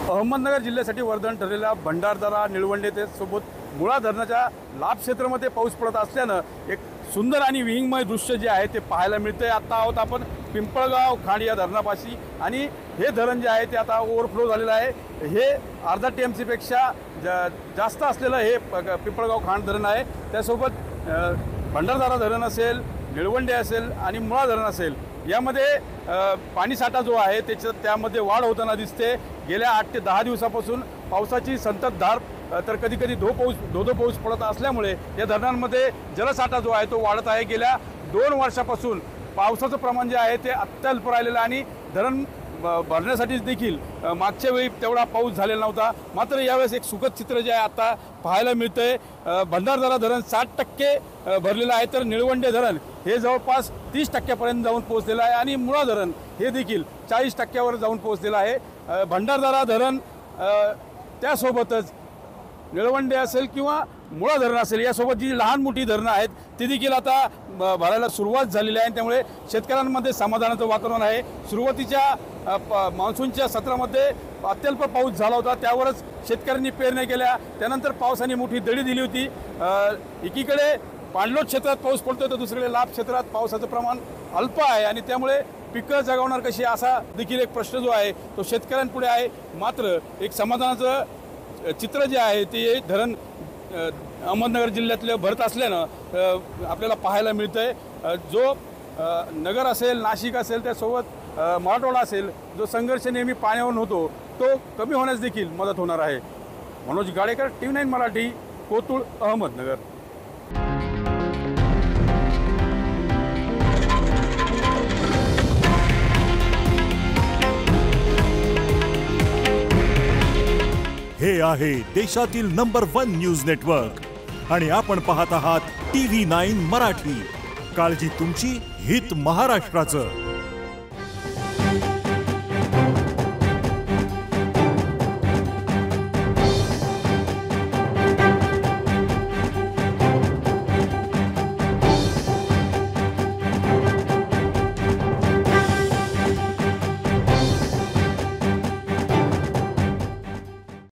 अहमदनगर जिल्ह्यासाठी वरदान ठरलेल्या भंडारदरा निळवंडे ते सोबत मुळा धरणाच्या लाभ क्षेत्रामध्ये पाऊस पडत असल्यानं एक सुंदर आणि विहिंगमय दृश्य जे आहे ते पाहायला मिळतंय। आता आहोत आपण पिंपळगाव खांड या धरणापाशी आणि हे धरण जे आहे ते आता ओव्हरफ्लो झालेलं आहे। हे अर्धा TMC पेक्षा जास्त असलेलं हे पिंपळगाव खांड धरण आहे। त्यासोबत भंडारदरा धरण असेल, निळवंडे असेल आणि मुळा धरण असेल, यामध्ये पाणीसाठा जो आहे त्यामध्ये वाढ होताना दिसते। गेल्या 8 ते 10 दिवसापासून पावसाची संततधार तर कधी कधी धो पाऊस पडत असल्यामुळे या धरणांमध्ये जलसाठा जो आहे तो वाढत आहे। गेल्या 2 वर्षापासून पावसाचं प्रमाण जे आहे ते अत्यल्प राहिलेलं आणि धरण भरण्यासाठी देखील मागच्या वेळी तेवढा पाऊस झालेला नव्हता। मात्र यावेळेस एक सुखद चित्र जे आहे आता पाहायला मिळतंय। भंडारदरा धरण 60% भरलेलं आहे, तर निळवंडे धरण हे जवळपास 30% जाऊन पोहोचलेलं आहे आणि मुळा धरण हे देखील 40% जाऊन पोहोचलेलं आहे। भंडारदरा धरण त्यासोबतच निळवंडे असेल किंवा मुळा धरण असेल यासोबत जी लहान मोठी धरणं आहेत ती देखील आता भरायला सुरुवात झालेली आहे। त्यामुळे शेतकऱ्यांमध्ये समाधानाचं वातावरण आहे। सुरुवातीच्या मान्सूनच्या सत्रामध्ये अत्यल्प पाऊस झाला होता, त्यावरच शेतकऱ्यांनी पेरण्या केल्या। त्यानंतर पावसाने मोठी दडी दिली होती। एकीकडे पाणलोट क्षेत्रात पाऊस पडतोय तर दुसरीकडे लाभ क्षेत्रात पावसाचं प्रमाण अल्प आहे आणि त्यामुळे पिकं जगवणार कशी असा देखील एक प्रश्न जो आहे तो शेतकऱ्यांपुढे आहे। मात्र एक समाधानाचं चित्र जे आहे ते धरण अहमदनगर जिल्ह्यातलं भरत असल्यानं आपल्याला पाहायला मिळतंय। जो नगर असेल, नाशिक असेल, त्यासोबत मराठवाडा असेल, जो संघर्ष नेहमी पाण्यावरून होतो तो कमी होण्यास देखील मदत होणार आहे। मनोज गाडेकर, TV9 मराठी, कोथरूड, अहमदनगर। हे आहे देशातील नंबर 1 न्यूज नेटवर्क आणि आपण पाहत आहात TV9 मराठी। काळजी तुमची, हित महाराष्ट्राचं।